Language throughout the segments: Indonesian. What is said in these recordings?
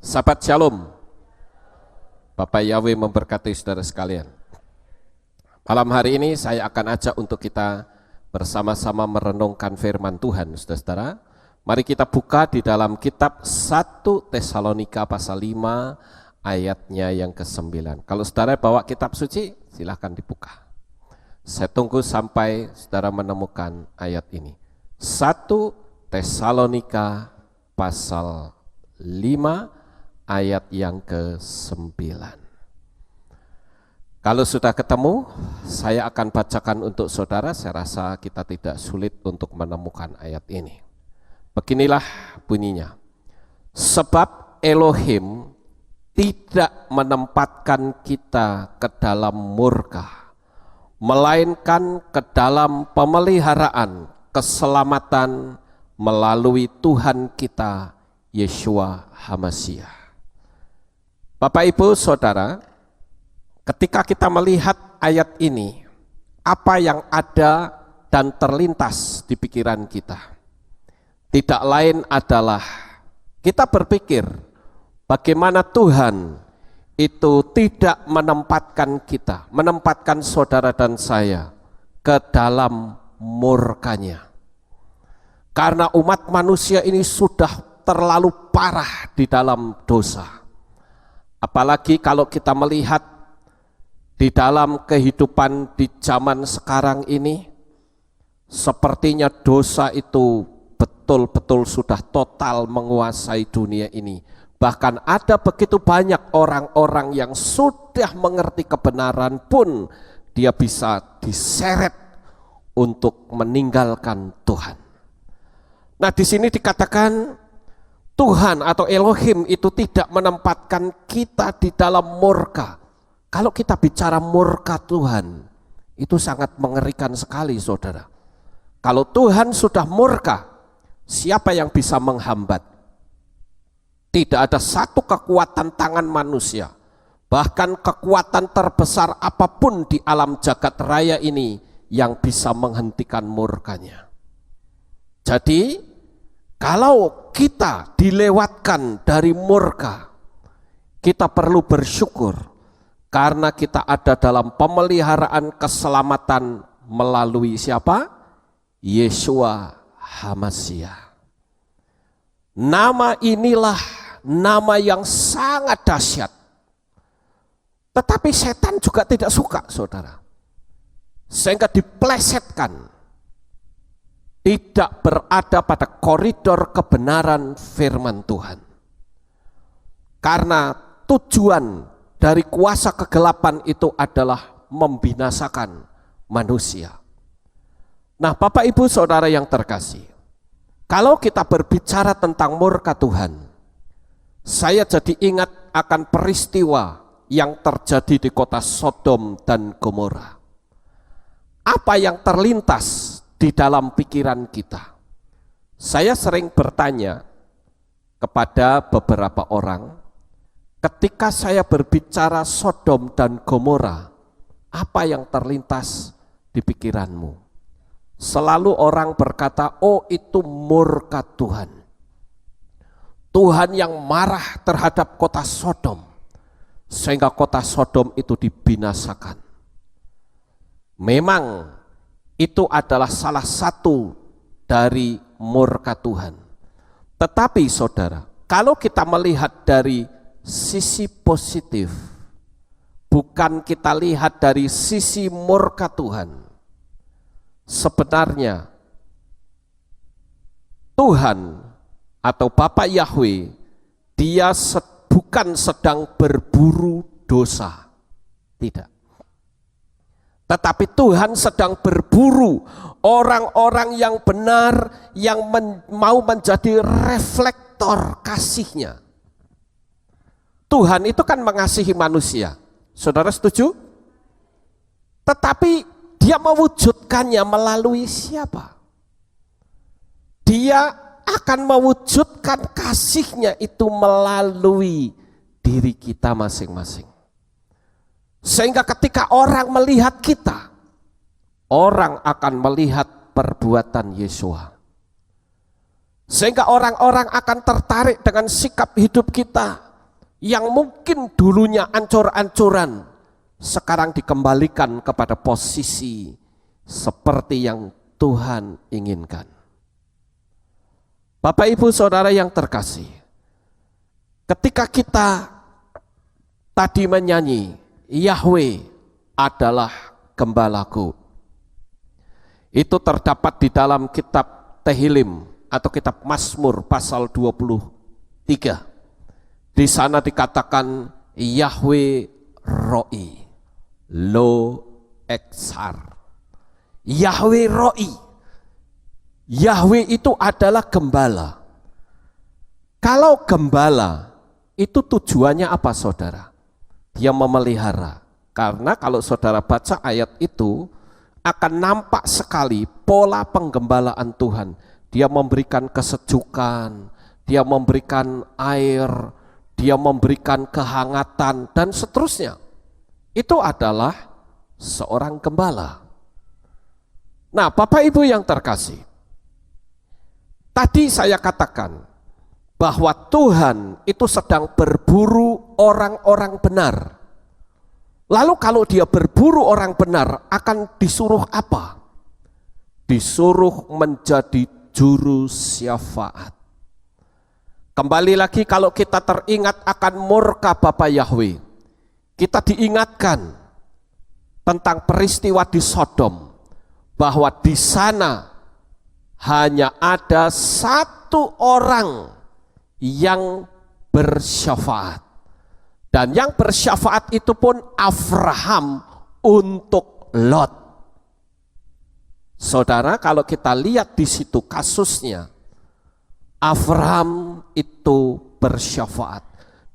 Sahabat Shalom, Bapak Yahweh memberkati saudara sekalian. Malam hari ini saya akan ajak untuk kita bersama-sama merenungkan firman Tuhan, saudara-saudara. Mari kita buka di dalam kitab 1 Tesalonika pasal 5 ayatnya yang ke-9. Kalau saudara bawa kitab suci, silahkan dibuka. Saya tunggu sampai saudara menemukan ayat ini. 1 Tesalonika pasal 5 ayat yang ke-9. Kalau sudah ketemu, saya akan bacakan untuk saudara. Saya rasa kita tidak sulit untuk menemukan ayat ini. Beginilah bunyinya. Sebab Elohim tidak menempatkan kita ke dalam murka, melainkan ke dalam pemeliharaan keselamatan melalui Tuhan kita Yeshua HaMashiach. Bapak Ibu Saudara, ketika kita melihat ayat ini, apa yang ada dan terlintas di pikiran kita? Tidak lain adalah kita berpikir bagaimana Tuhan itu tidak menempatkan saudara dan saya ke dalam murkanya. Karena umat manusia ini sudah terlalu parah di dalam dosa. Apalagi kalau kita melihat di dalam kehidupan di zaman sekarang ini, sepertinya dosa itu betul-betul sudah total menguasai dunia ini. Bahkan ada begitu banyak orang-orang yang sudah mengerti kebenaran pun dia bisa diseret untuk meninggalkan Tuhan. Nah, di sini dikatakan Tuhan atau Elohim itu tidak menempatkan kita di dalam murka. Kalau kita bicara murka Tuhan, itu sangat mengerikan sekali, saudara. Kalau Tuhan sudah murka, siapa yang bisa menghambat? Tidak ada satu kekuatan tangan manusia, bahkan kekuatan terbesar apapun di alam jagat raya ini yang bisa menghentikan murkanya. Jadi, kalau kita dilewatkan dari murka, kita perlu bersyukur karena kita ada dalam pemeliharaan keselamatan melalui siapa? Yeshua HaMashiach. Nama inilah nama yang sangat dahsyat. Tetapi setan juga tidak suka, saudara. Sehingga diplesetkan. Tidak berada pada koridor kebenaran firman Tuhan. Karena tujuan dari kuasa kegelapan itu adalah membinasakan manusia. Nah, Bapak Ibu Saudara yang terkasih, kalau kita berbicara tentang murka Tuhan, saya jadi ingat akan peristiwa yang terjadi di kota Sodom dan Gomora. Apa yang terlintas di dalam pikiran kita? Saya sering bertanya kepada beberapa orang, ketika saya berbicara Sodom dan Gomora, apa yang terlintas di pikiranmu? Selalu orang berkata, oh itu murka Tuhan. Tuhan yang marah terhadap kota Sodom, sehingga kota Sodom itu dibinasakan. Memang itu adalah salah satu dari murka Tuhan. Tetapi saudara, kalau kita melihat dari sisi positif, bukan kita lihat dari sisi murka Tuhan, sebenarnya Tuhan atau Bapak Yahweh, dia bukan sedang berburu dosa, tidak. Tetapi Tuhan sedang berburu orang-orang yang benar, yang mau menjadi reflektor kasih-Nya. Tuhan itu kan mengasihi manusia, saudara setuju? Tetapi Dia mewujudkannya melalui siapa? Dia akan mewujudkan kasih-Nya itu melalui diri kita masing-masing. Sehingga ketika orang melihat kita, orang akan melihat perbuatan Yeshua. Sehingga orang-orang akan tertarik dengan sikap hidup kita, yang mungkin dulunya ancur-ancuran, sekarang dikembalikan kepada posisi seperti yang Tuhan inginkan. Bapak Ibu Saudara yang terkasih, ketika kita tadi menyanyi, Yahweh adalah gembalaku, itu terdapat di dalam kitab Tehillim atau kitab Mazmur pasal 23. Di sana dikatakan Yahweh Roi, Lo Eksar. Yahweh Roi. Yahweh itu adalah gembala. Kalau gembala itu tujuannya apa saudara? Dia memelihara. Karena kalau saudara baca ayat itu akan nampak sekali pola penggembalaan Tuhan. Dia memberikan kesejukan, dia memberikan air, dia memberikan kehangatan dan seterusnya. Itu adalah seorang gembala. Nah, Bapak Ibu yang terkasih, tadi saya katakan bahwa Tuhan itu sedang berburu orang-orang benar. Lalu kalau dia berburu orang benar, akan disuruh apa? Disuruh menjadi juru syafaat. Kembali lagi kalau kita teringat akan murka Bapa Yahweh, kita diingatkan tentang peristiwa di Sodom, bahwa di sana hanya ada satu orang yang bersyafaat. Dan yang bersyafaat itu pun Abraham untuk Lot. Saudara, kalau kita lihat di situ kasusnya, Abraham itu bersyafaat.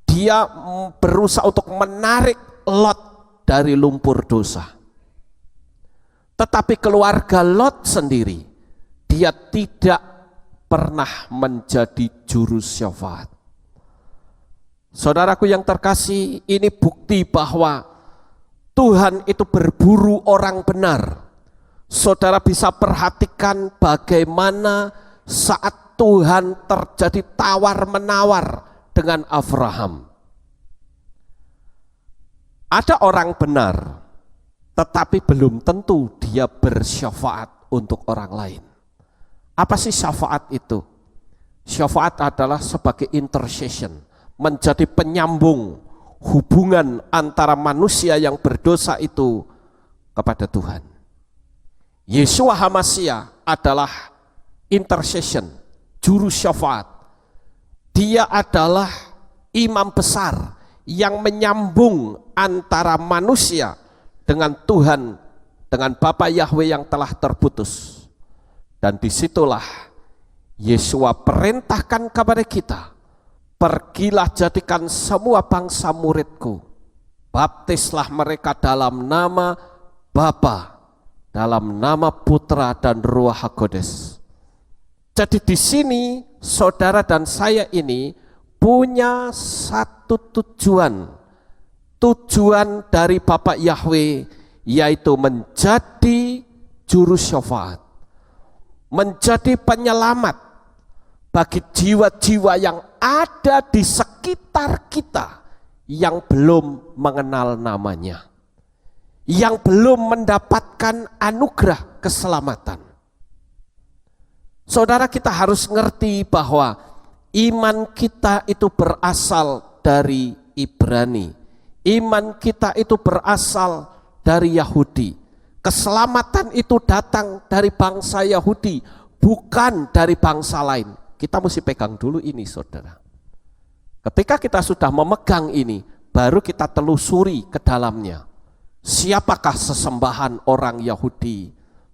Dia berusaha untuk menarik Lot dari lumpur dosa. Tetapi keluarga Lot sendiri, dia tidak pernah menjadi juru syafaat. Saudaraku yang terkasih, ini bukti bahwa Tuhan itu berburu orang benar. Saudara bisa perhatikan bagaimana saat Tuhan terjadi tawar-menawar dengan Abraham. Ada orang benar, tetapi belum tentu dia bersyafaat untuk orang lain. Apa sih syafaat itu? Syafaat adalah sebagai intercession, menjadi penyambung hubungan antara manusia yang berdosa itu kepada Tuhan. Yeshua HaMashiach adalah intercession, juru syafaat. Dia adalah imam besar yang menyambung antara manusia dengan Tuhan, dengan Bapa Yahweh yang telah terputus. Dan disitulah Yeshua perintahkan kepada kita, pergilah jadikan semua bangsa muridku, baptislah mereka dalam nama Bapa, dalam nama Putra dan Ruach HaKodes. Jadi di sini saudara dan saya ini punya satu tujuan. Tujuan dari Bapa Yahweh yaitu menjadi juru syafaat, menjadi penyelamat bagi jiwa-jiwa yang ada di sekitar kita yang belum mengenal namanya, yang belum mendapatkan anugerah keselamatan. Saudara, kita harus ngerti bahwa iman kita itu berasal dari Ibrani, iman kita itu berasal dari Yahudi. Keselamatan itu datang dari bangsa Yahudi, bukan dari bangsa lain. Kita mesti pegang dulu ini saudara. Ketika kita sudah memegang ini, baru kita telusuri ke dalamnya. Siapakah sesembahan orang Yahudi?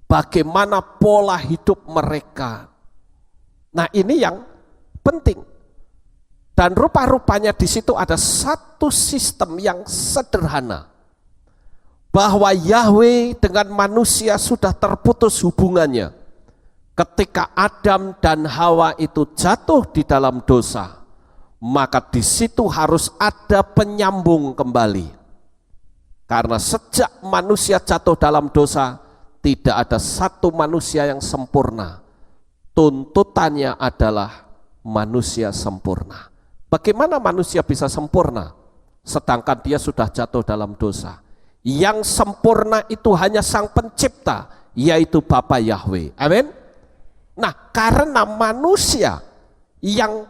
Bagaimana pola hidup mereka? Nah ini yang penting. Dan rupa-rupanya di situ ada satu sistem yang sederhana. Bahwa Yahweh dengan manusia sudah terputus hubungannya. Ketika Adam dan Hawa itu jatuh di dalam dosa, maka di situ harus ada penyambung kembali. Karena sejak manusia jatuh dalam dosa, tidak ada satu manusia yang sempurna. Tuntutannya adalah manusia sempurna. Bagaimana manusia bisa sempurna sedangkan dia sudah jatuh dalam dosa? Yang sempurna itu hanya Sang Pencipta, yaitu Bapa Yahweh. Amin. Nah, karena manusia yang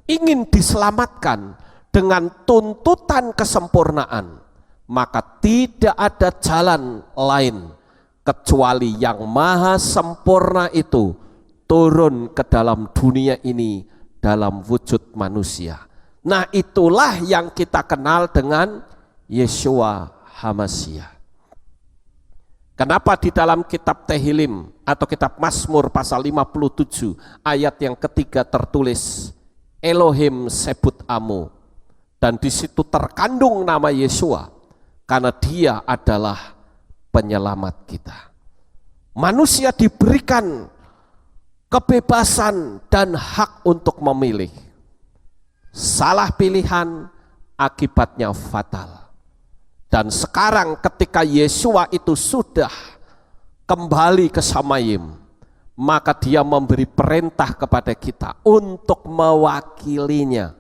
ingin diselamatkan dengan tuntutan kesempurnaan, maka tidak ada jalan lain kecuali yang maha sempurna itu turun ke dalam dunia ini dalam wujud manusia. Nah, itulah yang kita kenal dengan Yeshua HaMashiach. Kenapa di dalam kitab Tehillim atau kitab Mazmur pasal 57 ayat yang ketiga tertulis Elohim Sebut Amu, dan di situ terkandung nama Yeshua karena dia adalah penyelamat kita. Manusia diberikan kebebasan dan hak untuk memilih. Salah pilihan akibatnya fatal. Dan sekarang ketika Yeshua itu sudah kembali ke Samayim, maka dia memberi perintah kepada kita untuk mewakilinya,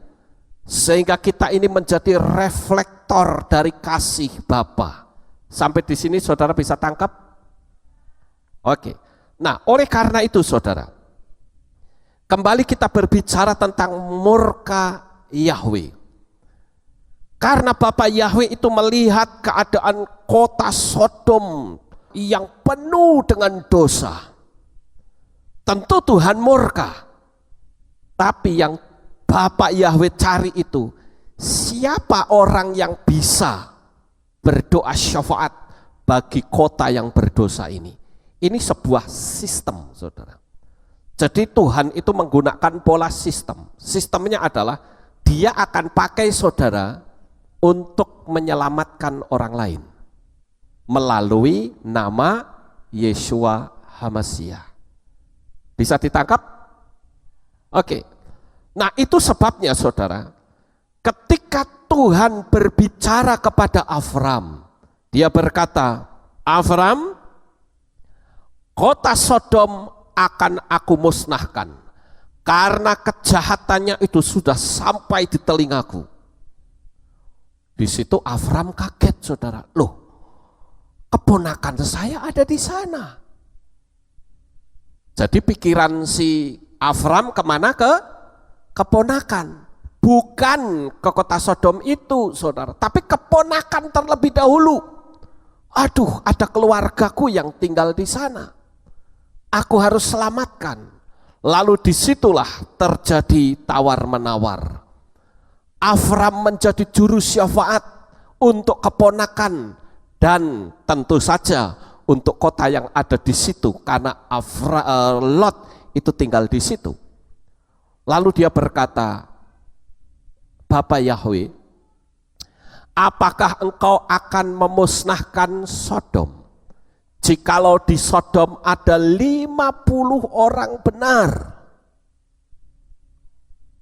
sehingga kita ini menjadi reflektor dari kasih Bapa. Sampai di sini saudara bisa tangkap? Oke. Nah, oleh karena itu saudara, kembali kita berbicara tentang murka Yahweh. Karena Bapa Yahweh itu melihat keadaan kota Sodom yang penuh dengan dosa. Tentu Tuhan murka. Tapi yang Bapak Yahweh cari itu, siapa orang yang bisa berdoa syafaat bagi kota yang berdosa ini. Ini sebuah sistem, saudara. Jadi Tuhan itu menggunakan pola sistem. Sistemnya adalah dia akan pakai saudara untuk menyelamatkan orang lain melalui nama Yeshua HaMashiach. Bisa ditangkap? Oke. Nah, itu sebabnya saudara, ketika Tuhan berbicara kepada Avram, dia berkata, Avram, kota Sodom akan aku musnahkan karena kejahatannya itu sudah sampai di telingaku. Di situ Avram kaget saudara, loh, keponakan saya ada di sana. Jadi pikiran si Avram kemana? Ke keponakan, bukan ke kota Sodom itu saudara, tapi keponakan terlebih dahulu. Aduh, ada keluargaku yang tinggal di sana, aku harus selamatkan. Lalu disitulah terjadi tawar-menawar. Avram menjadi juru syafaat untuk keponakan dan tentu saja untuk kota yang ada di situ karena Lot itu tinggal di situ. Lalu dia berkata, Bapak Yahweh, apakah engkau akan memusnahkan Sodom? Jikalau di Sodom ada 50 orang benar.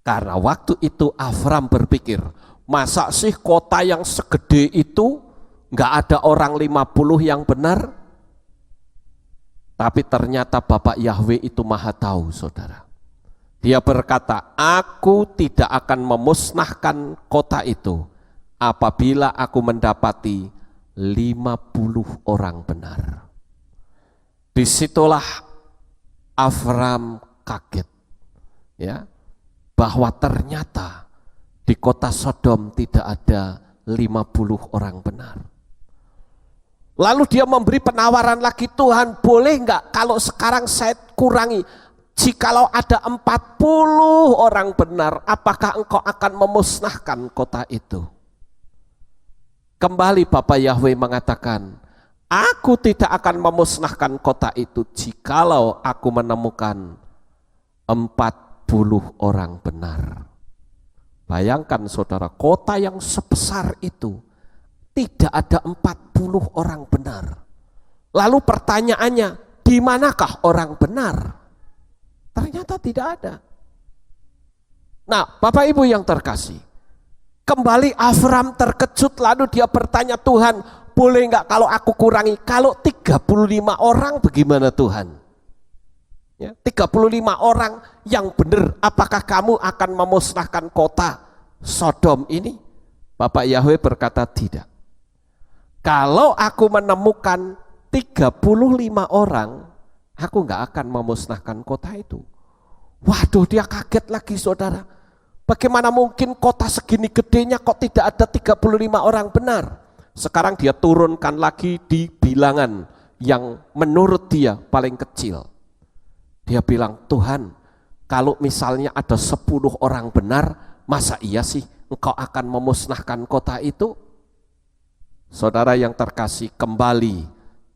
Karena waktu itu Avram berpikir, masa sih kota yang segede itu nggak ada orang 50 yang benar? Tapi ternyata Bapak Yahweh itu maha tahu saudara. Dia berkata, aku tidak akan memusnahkan kota itu apabila aku mendapati 50 orang benar. Disitulah Avram kaget, ya, bahwa ternyata di kota Sodom tidak ada 50 orang benar. Lalu dia memberi penawaran lagi, Tuhan boleh enggak kalau sekarang saya kurangi, jikalau ada 40 orang benar, apakah engkau akan memusnahkan kota itu? Kembali Bapak Yahweh mengatakan, aku tidak akan memusnahkan kota itu jikalau aku menemukan 40 orang benar. Bayangkan saudara, kota yang sebesar itu tidak ada 40 orang benar. Lalu pertanyaannya, di manakah orang benar? Ternyata tidak ada. Nah, Bapak Ibu yang terkasih, kembali Avram terkejut, lalu dia bertanya, Tuhan boleh enggak kalau aku kurangi? Kalau 35 orang bagaimana Tuhan? Ya, 35 orang yang benar, apakah kamu akan memusnahkan kota Sodom ini? Bapak Yahweh berkata tidak. Kalau aku menemukan 35 orang, aku nggak akan memusnahkan kota itu. Waduh, dia kaget lagi saudara. Bagaimana mungkin kota segini gedenya kok tidak ada 35 orang benar? Sekarang dia turunkan lagi di bilangan yang menurut dia paling kecil. Dia bilang, Tuhan, kalau misalnya ada 10 orang benar, masa iya sih engkau akan memusnahkan kota itu? Saudara yang terkasih, kembali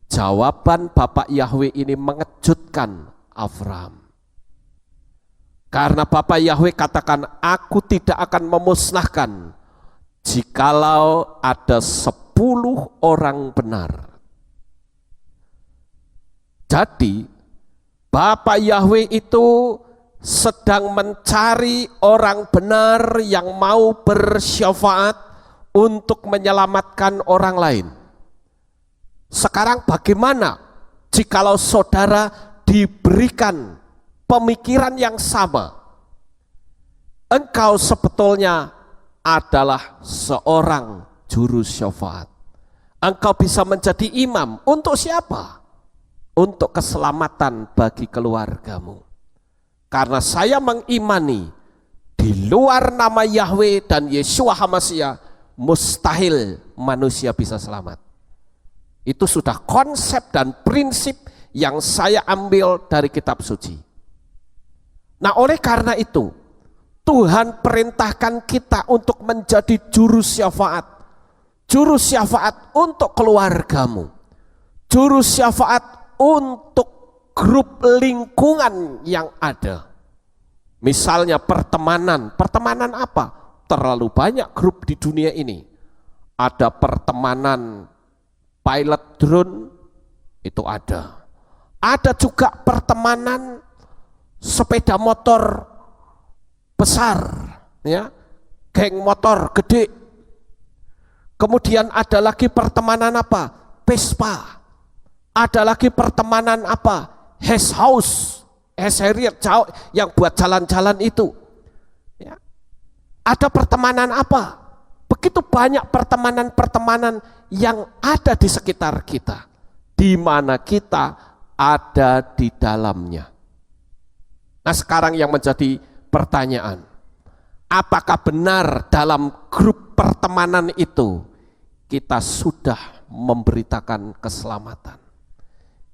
jawaban Bapak Yahweh ini mengejutkan Abraham. Karena Bapak Yahweh katakan, aku tidak akan memusnahkan jikalau ada 10 orang benar. Jadi Bapak Yahweh itu sedang mencari orang benar yang mau bersyafaat untuk menyelamatkan orang lain. Sekarang bagaimana jikalau saudara diberikan pemikiran yang sama? Engkau sebetulnya adalah seorang juru syafaat. Engkau bisa menjadi imam untuk siapa? Untuk keselamatan bagi keluargamu. Karena saya mengimani di luar nama Yahweh dan Yeshua HaMashiach mustahil manusia bisa selamat. Itu sudah konsep dan prinsip yang saya ambil dari kitab suci. Nah, oleh karena itu Tuhan perintahkan kita untuk menjadi juru syafaat. Juru syafaat untuk keluargamu. Juru syafaat untuk grup lingkungan yang ada. Misalnya pertemanan. Pertemanan apa? Terlalu banyak grup di dunia ini. Ada pertemanan pilot drone, itu ada. Ada juga pertemanan sepeda motor besar, ya, geng motor gede. Kemudian ada lagi pertemanan apa? Vespa. Ada lagi pertemanan apa? House, Harrier jauh yang buat jalan-jalan itu. Ya. Ada pertemanan apa? Begitu banyak pertemanan-pertemanan yang ada di sekitar kita, di mana kita ada di dalamnya. Nah, sekarang yang menjadi pertanyaan, apakah benar dalam grup pertemanan itu kita sudah memberitakan keselamatan?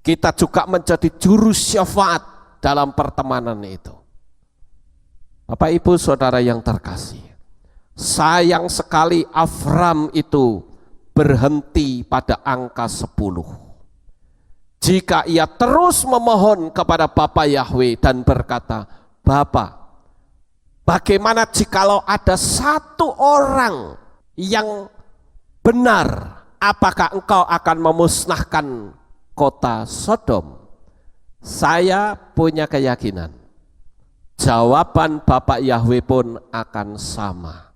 Kita juga menjadi juru syafaat dalam pertemanan itu. Bapak Ibu Saudara yang terkasih, sayang sekali Abraham itu berhenti pada angka 10. Jika ia terus memohon kepada Bapa Yahweh dan berkata, Bapa, bagaimana jikalau ada 1 orang yang benar, apakah engkau akan memusnahkan kota Sodom? Saya punya keyakinan jawaban Bapak Yahweh pun akan sama.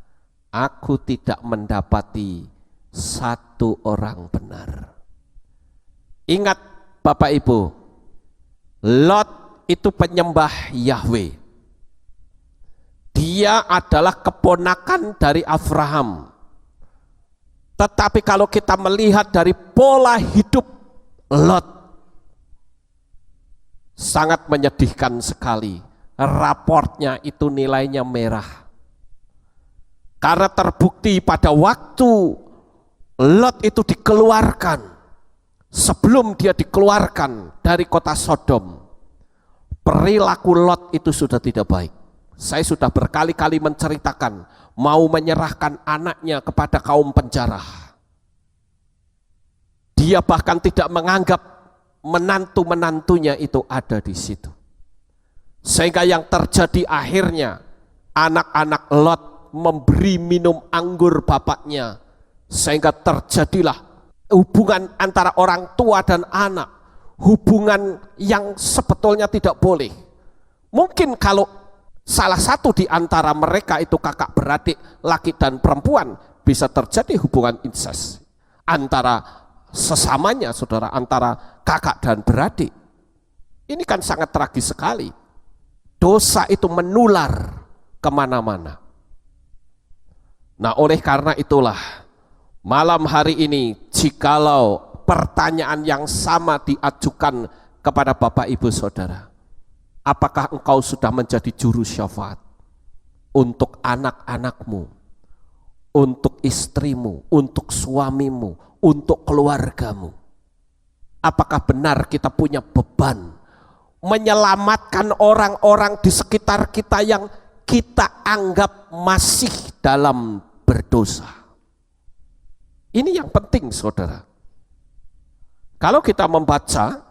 Aku tidak mendapati 1 orang benar. Ingat Bapak Ibu, Lot itu penyembah Yahweh. Dia adalah keponakan dari Abraham. Tetapi kalau kita melihat dari pola hidup Lot, sangat menyedihkan sekali. Raportnya itu nilainya merah. Karena terbukti pada waktu Lot itu dikeluarkan, sebelum dia dikeluarkan dari kota Sodom, perilaku Lot itu sudah tidak baik. Saya sudah berkali-kali menceritakan, mau menyerahkan anaknya kepada kaum penjara. Dia bahkan tidak menganggap menantu-menantunya itu ada di situ. Sehingga yang terjadi akhirnya, anak-anak Lot memberi minum anggur bapaknya, sehingga terjadilah hubungan antara orang tua dan anak, hubungan yang sebetulnya tidak boleh. Mungkin kalau salah satu di antara mereka itu kakak beradik, laki dan perempuan, bisa terjadi hubungan incest antara sesamanya, saudara, antara kakak dan beradik. Ini kan sangat tragis sekali. Dosa itu menular kemana-mana. Nah, oleh karena itulah malam hari ini, jikalau pertanyaan yang sama diajukan kepada Bapak Ibu Saudara, apakah engkau sudah menjadi juru syafaat untuk anak-anakmu, untuk istrimu, untuk suamimu, untuk keluargamu? Apakah benar kita punya beban menyelamatkan orang-orang di sekitar kita yang kita anggap masih dalam berdosa? Ini yang penting, saudara. Kalau kita membaca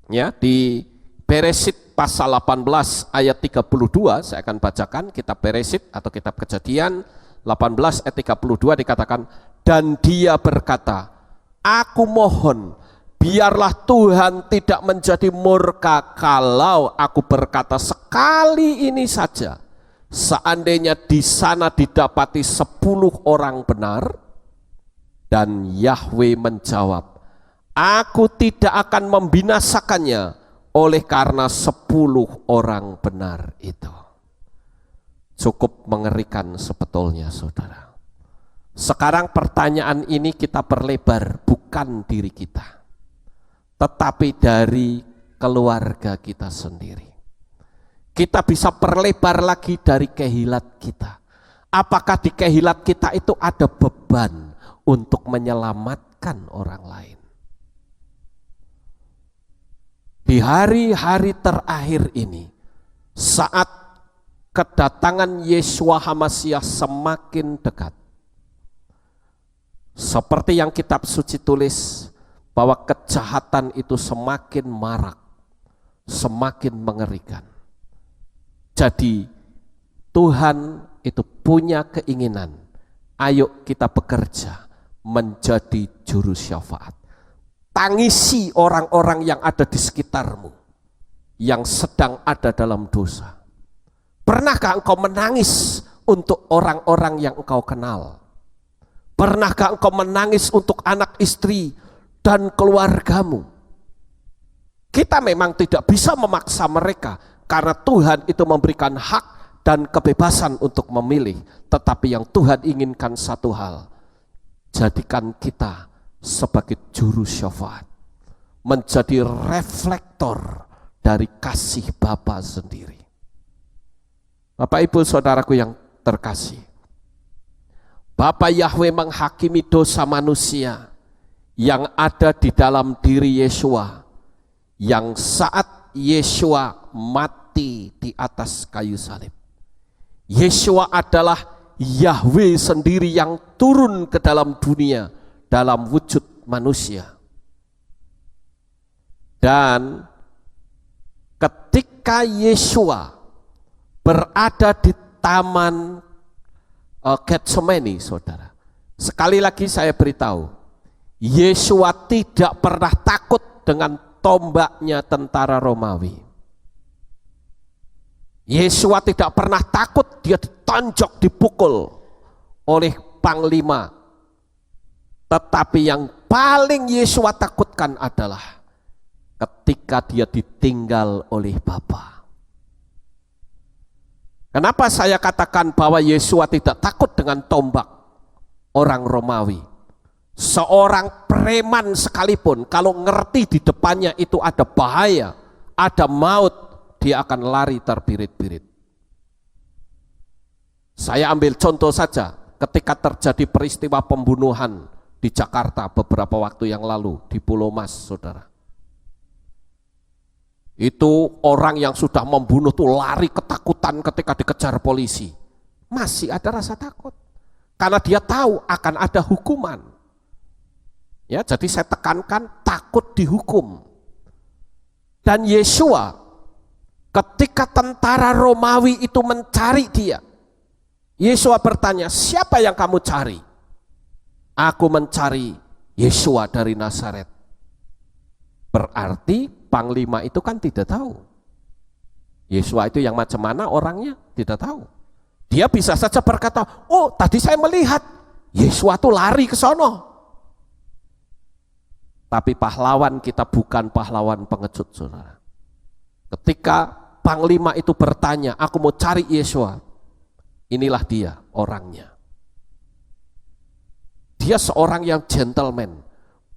ya di Beresit pasal 18 ayat 32, saya akan bacakan kitab Beresit atau kitab Kejadian 18 ayat 32, dikatakan, dan dia berkata, aku mohon biarlah Tuhan tidak menjadi murka kalau aku berkata sekali ini saja, seandainya di sana didapati 10 orang benar. Dan Yahweh menjawab, aku tidak akan membinasakannya oleh karena 10 orang benar itu. Cukup mengerikan sebetulnya, saudara. Sekarang pertanyaan ini kita perlebar, bukan diri kita, tetapi dari keluarga kita sendiri. Kita bisa perlebar lagi dari kehilat kita. Apakah di kehilat kita itu ada beban untuk menyelamatkan orang lain? Di hari-hari terakhir ini, saat kedatangan Yeshua HaMasyiah semakin dekat, seperti yang kitab suci tulis, bahwa kejahatan itu semakin marak, semakin mengerikan. Jadi Tuhan itu punya keinginan, ayo kita bekerja menjadi juru syafaat. Tangisi orang-orang yang ada di sekitarmu, yang sedang ada dalam dosa. Pernahkah engkau menangis untuk orang-orang yang engkau kenal? Pernahkah engkau menangis untuk anak istri dan keluargamu? Kita memang tidak bisa memaksa mereka, karena Tuhan itu memberikan hak dan kebebasan untuk memilih. Tetapi yang Tuhan inginkan satu hal, jadikan kita sebagai juru syafaat, menjadi reflektor dari kasih Bapa sendiri. Bapak Ibu Saudaraku yang terkasih, Bapa Yahweh menghakimi dosa manusia yang ada di dalam diri Yeshua, yang saat Yeshua mati di atas kayu salib. Yeshua adalah Yahweh sendiri yang turun ke dalam dunia dalam wujud manusia. Dan ketika Yeshua berada di taman Getsemani, saudara, sekali lagi saya beritahu, Yeshua tidak pernah takut dengan tombaknya tentara Romawi. Yeshua tidak pernah takut dia ditonjok, dipukul oleh panglima. Tetapi yang paling Yeshua takutkan adalah ketika dia ditinggal oleh Bapa. Kenapa saya katakan bahwa Yeshua tidak takut dengan tombak orang Romawi? Seorang preman sekalipun, kalau ngerti di depannya itu ada bahaya, ada maut, dia akan lari terbirit-birit. Saya ambil contoh saja, ketika terjadi peristiwa pembunuhan di Jakarta beberapa waktu yang lalu, di Pulau Mas, saudara. Itu orang yang sudah membunuh tuh lari ketakutan ketika dikejar polisi. Masih ada rasa takut, karena dia tahu akan ada hukuman. Ya, jadi saya tekankan takut dihukum. Dan Yeshua, ketika tentara Romawi itu mencari dia, Yeshua bertanya, siapa yang kamu cari? Aku mencari Yeshua dari Nazaret. Berarti panglima itu kan tidak tahu Yeshua itu yang macam mana orangnya, tidak tahu. Dia bisa saja berkata, oh tadi saya melihat Yeshua itu lari ke sono. Tapi pahlawan kita bukan pahlawan pengecut, saudara. Ketika panglima itu bertanya, aku mau cari Yeshua, inilah dia orangnya. Dia seorang yang gentleman,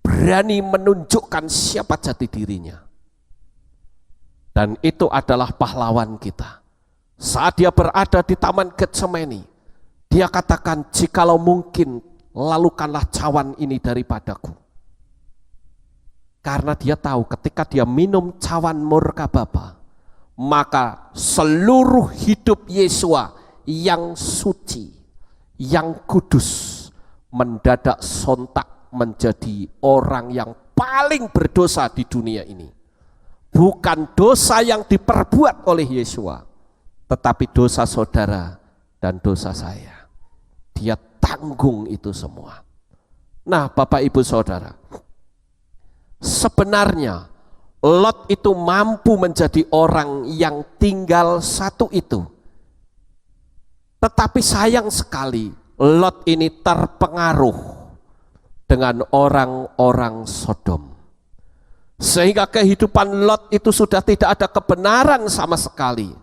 berani menunjukkan siapa jati dirinya. Dan itu adalah pahlawan kita. Saat dia berada di Taman Getsemani, dia katakan, jikalau mungkin, lalukanlah cawan ini daripadaku. Karena dia tahu ketika dia minum cawan murka Bapa, maka seluruh hidup Yesua yang suci, yang kudus, mendadak sontak menjadi orang yang paling berdosa di dunia ini. Bukan dosa yang diperbuat oleh Yesua, tetapi dosa saudara dan dosa saya. Dia tanggung itu semua. Nah, Bapak Ibu Saudara, sebenarnya Lot itu mampu menjadi orang yang tinggal satu itu. Tetapi sayang sekali, Lot ini terpengaruh dengan orang-orang Sodom. Sehingga kehidupan Lot itu sudah tidak ada kebenaran sama sekali.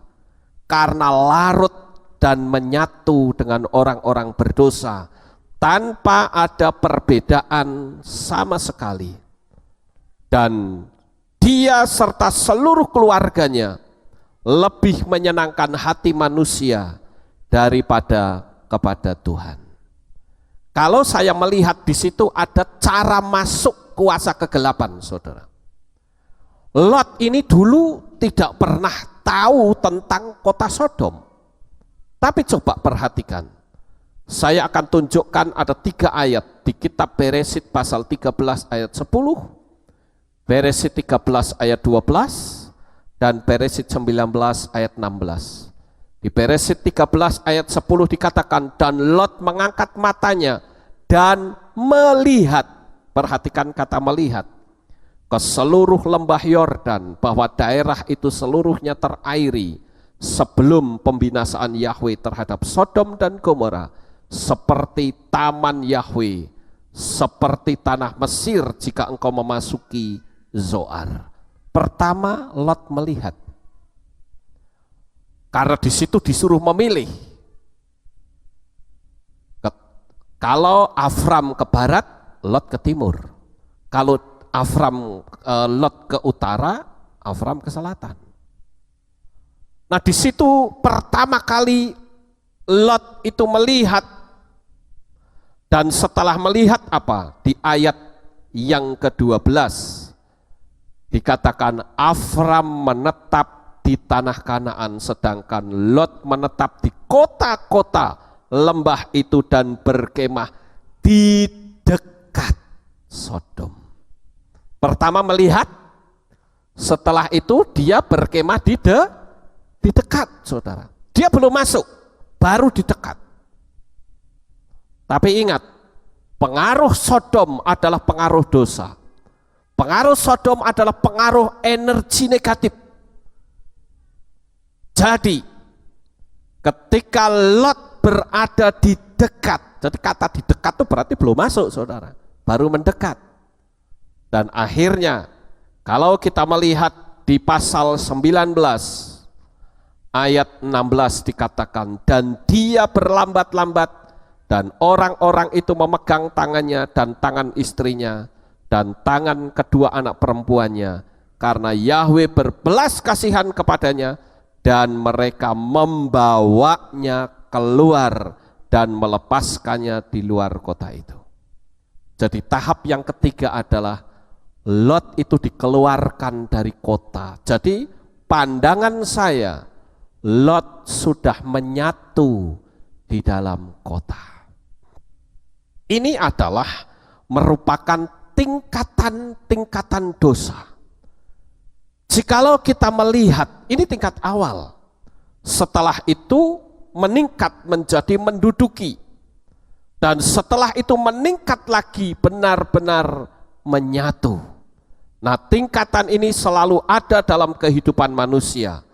Karena larut dan menyatu dengan orang-orang berdosa tanpa ada perbedaan sama sekali. Dan dia serta seluruh keluarganya lebih menyenangkan hati manusia daripada kepada Tuhan. Kalau saya melihat di situ ada cara masuk kuasa kegelapan, saudara. Lot ini dulu tidak pernah tahu tentang kota Sodom. Tapi coba perhatikan. Saya akan tunjukkan ada 3 ayat di kitab Beresit pasal 13 ayat 10, Beresit 13 ayat 12, dan Beresit 19 ayat 16. Di Beresit 13 ayat 10 dikatakan, dan Lot mengangkat matanya dan melihat, perhatikan kata melihat, ke seluruh lembah Yordan, bahwa daerah itu seluruhnya terairi sebelum pembinasaan Yahwe terhadap Sodom dan Gomora, seperti taman Yahwe, seperti tanah Mesir jika engkau memasuki Zoar. Pertama, Lot melihat. Karena di situ disuruh memilih. Kalau Avram ke barat, Lot ke timur. Kalau Lot ke utara, Avram ke selatan. Nah, di situ pertama kali Lot itu melihat, dan setelah melihat apa? Di ayat yang ke-12 dikatakan Avram menetap di tanah Kanaan, sedangkan Lot menetap di kota-kota lembah itu dan berkemah di dekat Sodom. Pertama melihat, setelah itu dia berkemah di dekat, saudara. Dia belum masuk, baru di dekat. Tapi ingat, pengaruh Sodom adalah pengaruh dosa. Pengaruh Sodom adalah pengaruh energi negatif. Jadi, ketika Lot berada di dekat, jadi kata di dekat itu berarti belum masuk, saudara, baru mendekat. Dan akhirnya, kalau kita melihat di pasal 19 ayat 16 dikatakan, dan dia berlambat-lambat, dan orang-orang itu memegang tangannya dan tangan istrinya dan tangan kedua anak perempuannya, karena Yahwe berbelas kasihan kepadanya, dan mereka membawanya keluar dan melepaskannya di luar kota itu. Jadi tahap yang ketiga adalah Lot itu dikeluarkan dari kota. Jadi pandangan saya, Lot sudah menyatu di dalam kota. Ini adalah merupakan tingkatan-tingkatan dosa. Jikalau kita melihat, ini tingkat awal. Setelah itu meningkat menjadi menduduki. Dan setelah itu meningkat lagi benar-benar menyatu. Nah, tingkatan ini selalu ada dalam kehidupan manusia.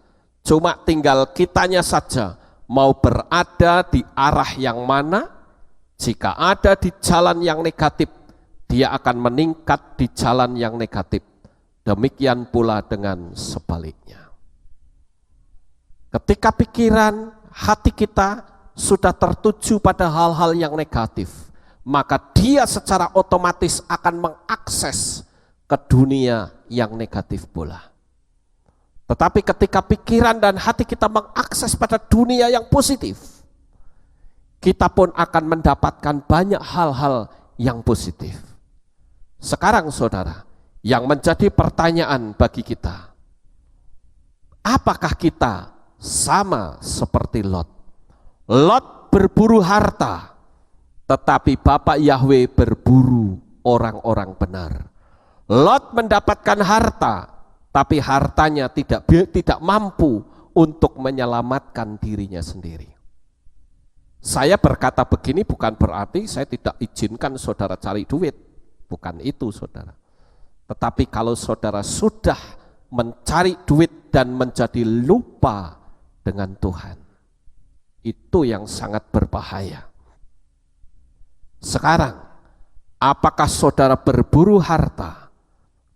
Cuma tinggal kitanya saja mau berada di arah yang mana. Jika ada di jalan yang negatif, dia akan meningkat di jalan yang negatif. Demikian pula dengan sebaliknya. Ketika pikiran, hati kita sudah tertuju pada hal-hal yang negatif, maka dia secara otomatis akan mengakses ke dunia yang negatif pula. Tetapi ketika pikiran dan hati kita mengakses pada dunia yang positif, kita pun akan mendapatkan banyak hal-hal yang positif. Sekarang saudara, yang menjadi pertanyaan bagi kita, apakah kita sama seperti Lot? Lot berburu harta, tetapi Bapak Yahweh berburu orang-orang benar. Lot mendapatkan harta, tapi hartanya tidak mampu untuk menyelamatkan dirinya sendiri. Saya berkata begini bukan berarti saya tidak izinkan saudara cari duit, bukan itu saudara. Tetapi kalau saudara sudah mencari duit dan menjadi lupa dengan Tuhan, itu yang sangat berbahaya. Sekarang, apakah saudara berburu harta,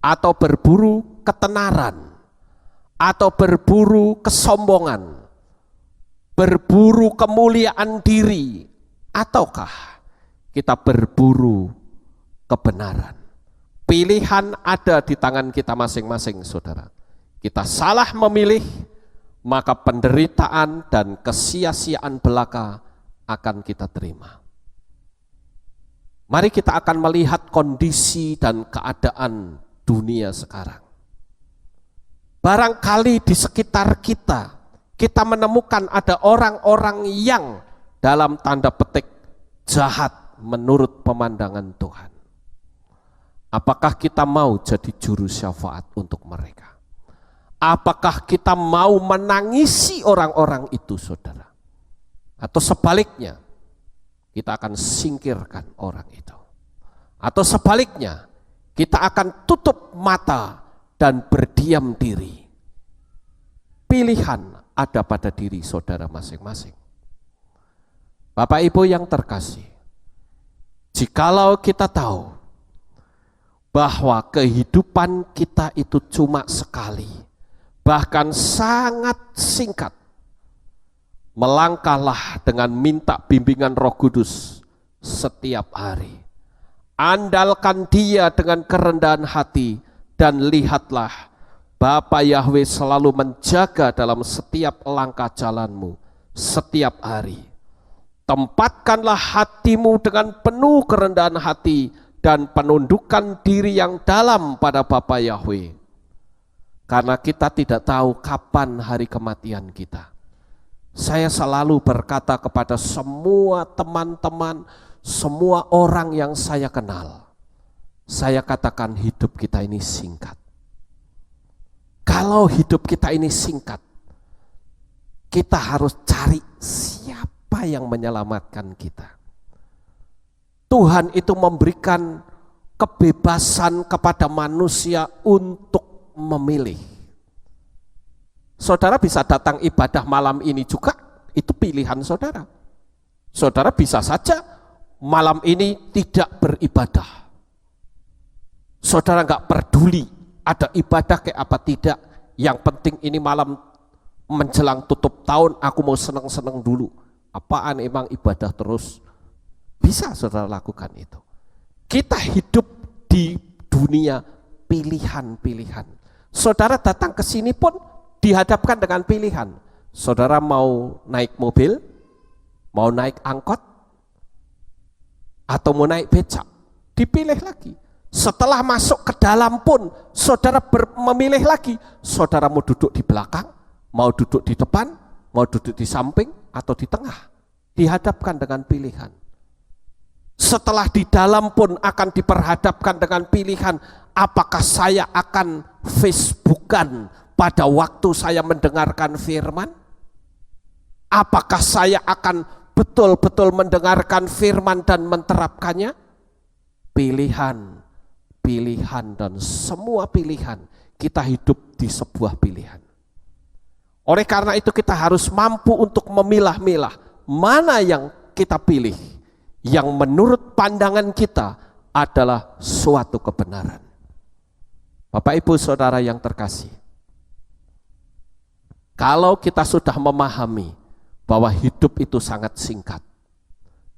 atau berburu ketenaran, atau berburu kesombongan, berburu kemuliaan diri, ataukah kita berburu kebenaran? Pilihan ada di tangan kita masing-masing, saudara. Kita salah memilih, maka penderitaan dan kesia-siaan belaka akan kita terima. Mari kita akan melihat kondisi dan keadaan dunia sekarang. Barangkali di sekitar kita menemukan ada orang-orang yang dalam tanda petik jahat menurut pemandangan Tuhan. Apakah kita mau jadi juru syafaat untuk mereka? Apakah kita mau menangisi orang-orang itu, saudara? Atau sebaliknya, kita akan singkirkan orang itu? Atau sebaliknya, kita akan tutup mata dan berdiam diri? Pilihan ada pada diri saudara masing-masing. Bapak Ibu yang terkasih, jikalau kita tahu bahwa kehidupan kita itu cuma sekali, bahkan sangat singkat, melangkahlah dengan minta bimbingan Roh Kudus setiap hari. Andalkan Dia dengan kerendahan hati dan lihatlah Bapa Yahweh selalu menjaga dalam setiap langkah jalanmu setiap hari. Tempatkanlah hatimu dengan penuh kerendahan hati dan penundukan diri yang dalam pada Bapa Yahweh. Karena kita tidak tahu kapan hari kematian kita. Saya selalu berkata kepada semua teman-teman, semua orang yang saya kenal, saya katakan hidup kita ini singkat. Kalau hidup kita ini singkat, kita harus cari siapa yang menyelamatkan kita. Tuhan itu memberikan kebebasan kepada manusia untuk memilih. Saudara bisa datang ibadah malam ini juga, itu pilihan saudara. Saudara bisa saja malam ini tidak beribadah. Saudara nggak peduli ada ibadah kayak apa tidak, yang penting ini malam menjelang tutup tahun aku mau seneng-seneng dulu. Apaan emang ibadah terus? Bisa saudara lakukan itu. Kita hidup di dunia pilihan-pilihan. Saudara datang ke sini pun dihadapkan dengan pilihan. Saudara mau naik mobil, mau naik angkot, atau mau naik becak, dipilih lagi. Setelah masuk ke dalam pun saudara memilih lagi. Saudara mau duduk di belakang, mau duduk di depan, mau duduk di samping, atau di tengah. Dihadapkan dengan pilihan. Setelah di dalam pun akan diperhadapkan dengan pilihan. Apakah saya akan Facebookan pada waktu saya mendengarkan firman? Apakah saya akan betul-betul mendengarkan firman dan menerapkannya? Pilihan, pilihan, dan semua pilihan. Kita hidup di sebuah pilihan. Oleh karena itu kita harus mampu untuk memilah-milah mana yang kita pilih, yang menurut pandangan kita adalah suatu kebenaran. Bapak Ibu Saudara yang terkasih, kalau kita sudah memahami bahwa hidup itu sangat singkat,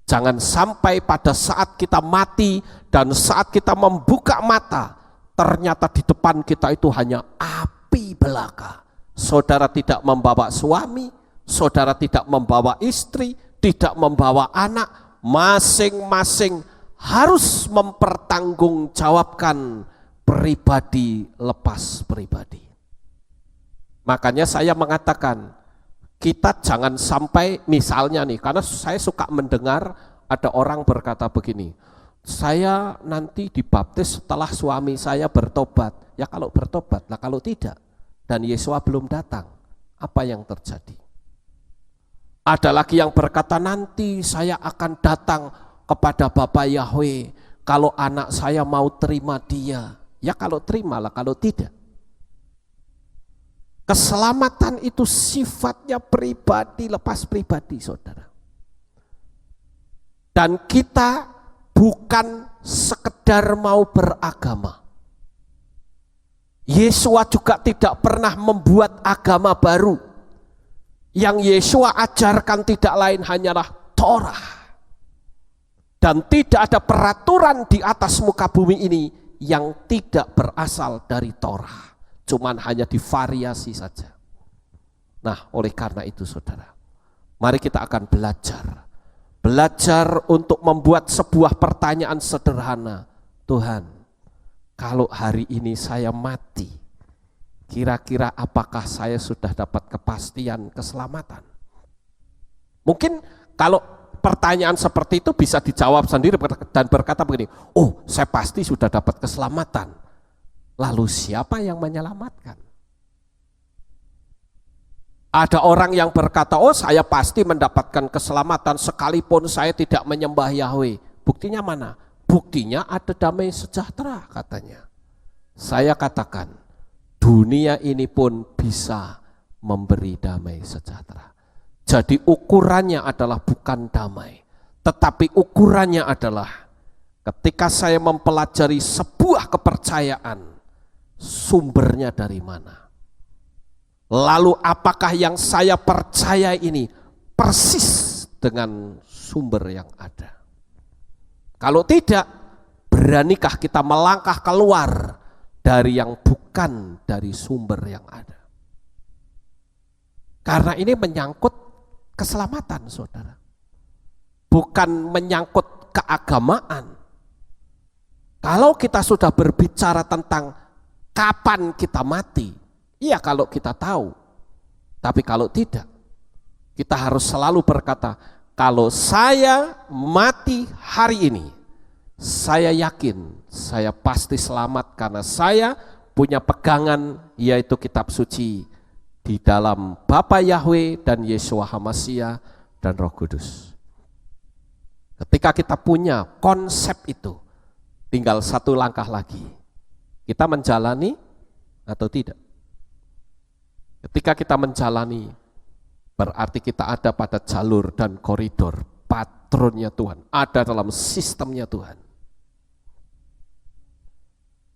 Jangan sampai pada saat kita mati dan saat kita membuka mata, ternyata di depan kita itu hanya api belaka. Saudara tidak membawa suami, saudara tidak membawa istri, tidak membawa anak, masing-masing harus mempertanggungjawabkan pribadi lepas pribadi. Makanya saya mengatakan, kita jangan sampai misalnya nih, karena saya suka mendengar ada orang berkata begini, saya nanti dibaptis setelah suami saya bertobat. Ya kalau bertobat, lah kalau tidak, dan Yesus belum datang, apa yang terjadi? Ada lagi yang berkata, nanti saya akan datang kepada Bapa Yahweh, kalau anak saya mau terima dia. Ya kalau terimalah, kalau tidak. Keselamatan itu sifatnya pribadi lepas pribadi, saudara. Dan kita bukan sekedar mau beragama. Yesua juga tidak pernah membuat agama baru. Yang Yesua ajarkan tidak lain hanyalah Torah. Dan tidak ada peraturan di atas muka bumi ini yang tidak berasal dari Torah. Cuman hanya divariasi saja. Nah, oleh karena itu saudara, mari kita akan belajar. Belajar untuk membuat sebuah pertanyaan sederhana. Tuhan, kalau hari ini saya mati, kira-kira apakah saya sudah dapat kepastian keselamatan? Mungkin kalau pertanyaan seperti itu bisa dijawab sendiri dan berkata begini, oh saya pasti sudah dapat keselamatan. Lalu siapa yang menyelamatkan? Ada orang yang berkata, oh saya pasti mendapatkan keselamatan sekalipun saya tidak menyembah Yahweh. Buktinya mana? Buktinya ada damai sejahtera katanya. Saya katakan, dunia ini pun bisa memberi damai sejahtera. Jadi ukurannya adalah bukan damai, tetapi ukurannya adalah ketika saya mempelajari sebuah kepercayaan, sumbernya dari mana? Lalu apakah yang saya percaya ini persis dengan sumber yang ada? Kalau tidak, beranikah kita melangkah keluar dari yang bukan dari sumber yang ada? Karena ini menyangkut keselamatan, saudara. Bukan menyangkut keagamaan. Kalau kita sudah berbicara tentang kapan kita mati, iya kalau kita tahu. Tapi kalau tidak, kita harus selalu berkata, kalau saya mati hari ini, saya yakin saya pasti selamat karena saya punya pegangan yaitu kitab suci di dalam Bapa Yahweh dan Yeshua HaMashiach dan Roh Kudus. Ketika kita punya konsep itu, tinggal satu langkah lagi. Kita menjalani atau tidak? Ketika kita menjalani, berarti kita ada pada jalur dan koridor patronnya Tuhan, ada dalam sistemnya Tuhan.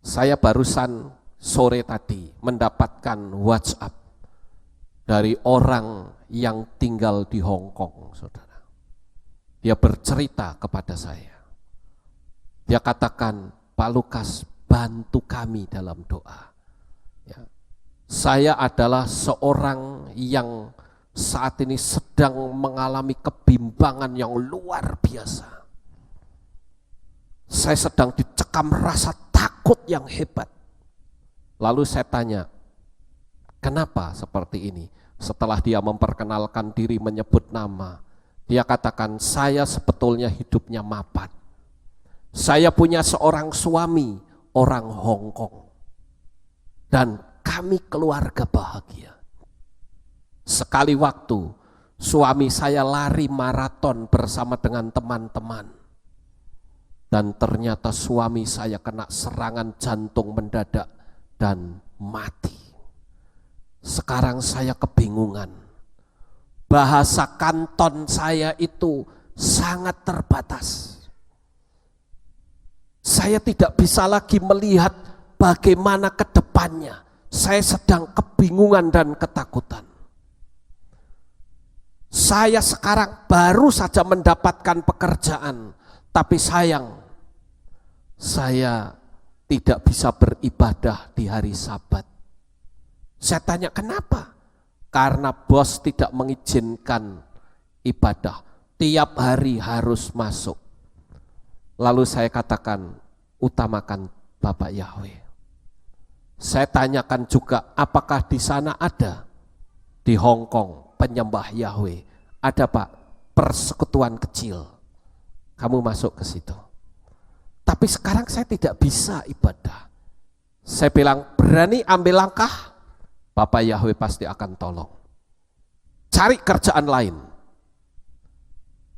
Saya barusan sore tadi mendapatkan WhatsApp dari orang yang tinggal di Hong Kong, saudara. Dia bercerita kepada saya. Dia katakan, Pak Lukas, bantu kami dalam doa. Ya. Saya adalah seorang yang saat ini sedang mengalami kebimbangan yang luar biasa. Saya sedang dicekam rasa takut yang hebat. Lalu saya tanya, kenapa seperti ini? Setelah dia memperkenalkan diri, menyebut nama, dia katakan, saya sebetulnya hidupnya mapan. Saya punya seorang suami, orang Hong Kong. Dan kami keluarga bahagia. Sekali waktu, suami saya lari maraton bersama dengan teman-teman. Dan ternyata suami saya kena serangan jantung mendadak dan mati. Sekarang saya kebingungan. Bahasa kanton saya itu sangat terbatas. Saya tidak bisa lagi melihat bagaimana ke depannya. Saya sedang kebingungan dan ketakutan. saya sekarang baru saja mendapatkan pekerjaan, tapi sayang, saya tidak bisa beribadah di hari Sabat. Saya tanya kenapa? Karena bos tidak mengizinkan ibadah. Tiap hari harus masuk. Lalu saya katakan, utamakan Bapak Yahweh. Saya tanyakan juga, apakah di sana ada? Di Hong Kong, penyembah Yahweh. Ada Pak, persekutuan kecil. Kamu masuk ke situ. Tapi sekarang saya tidak bisa ibadah. Saya bilang, berani ambil langkah? Bapak Yahweh pasti akan tolong. Cari kerjaan lain.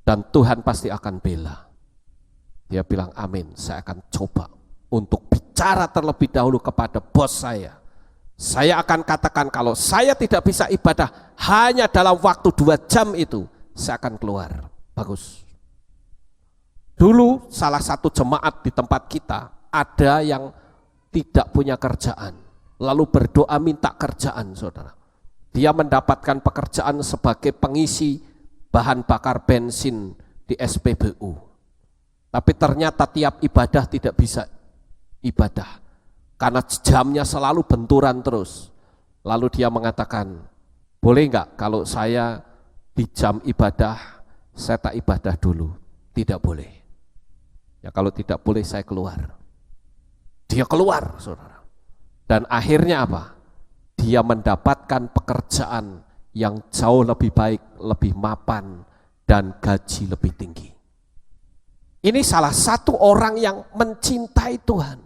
Dan Tuhan pasti akan bela. Dia bilang amin, saya akan coba untuk bicara terlebih dahulu kepada bos saya. Saya akan katakan kalau saya tidak bisa ibadah hanya dalam waktu 2 jam itu, saya akan keluar. Bagus. Dulu salah satu jemaat di tempat kita ada yang tidak punya kerjaan. Lalu berdoa minta kerjaan, saudara. Dia mendapatkan pekerjaan sebagai pengisi bahan bakar bensin di SPBU. Tapi ternyata tiap ibadah tidak bisa ibadah. Karena jamnya selalu benturan terus. Lalu dia mengatakan, boleh enggak kalau saya di jam ibadah, saya tak ibadah dulu? Tidak boleh. Ya kalau tidak boleh saya keluar. Dia keluar, saudara. Dan akhirnya apa? Dia mendapatkan pekerjaan yang jauh lebih baik, lebih mapan, dan gaji lebih tinggi. Ini salah satu orang yang mencintai Tuhan.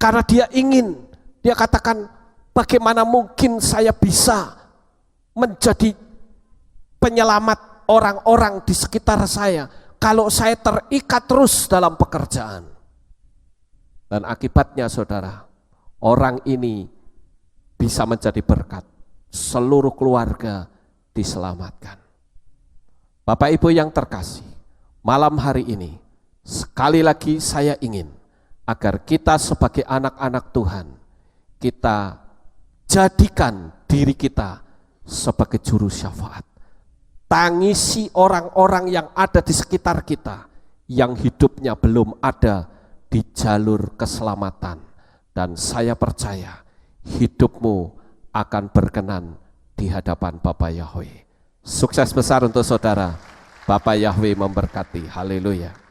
Karena dia ingin, dia katakan, bagaimana mungkin saya bisa menjadi penyelamat orang-orang di sekitar saya, kalau saya terikat terus dalam pekerjaan. Dan akibatnya saudara, orang ini bisa menjadi berkat, seluruh keluarga diselamatkan. Bapak Ibu yang terkasih, malam hari ini sekali lagi saya ingin agar kita sebagai anak-anak Tuhan, kita jadikan diri kita sebagai juru syafaat. Tangisi orang-orang yang ada di sekitar kita, yang hidupnya belum ada di jalur keselamatan. Dan saya percaya hidupmu akan berkenan di hadapan Bapak Yahweh. Sukses besar untuk saudara. Bapak Yahweh memberkati. Haleluya.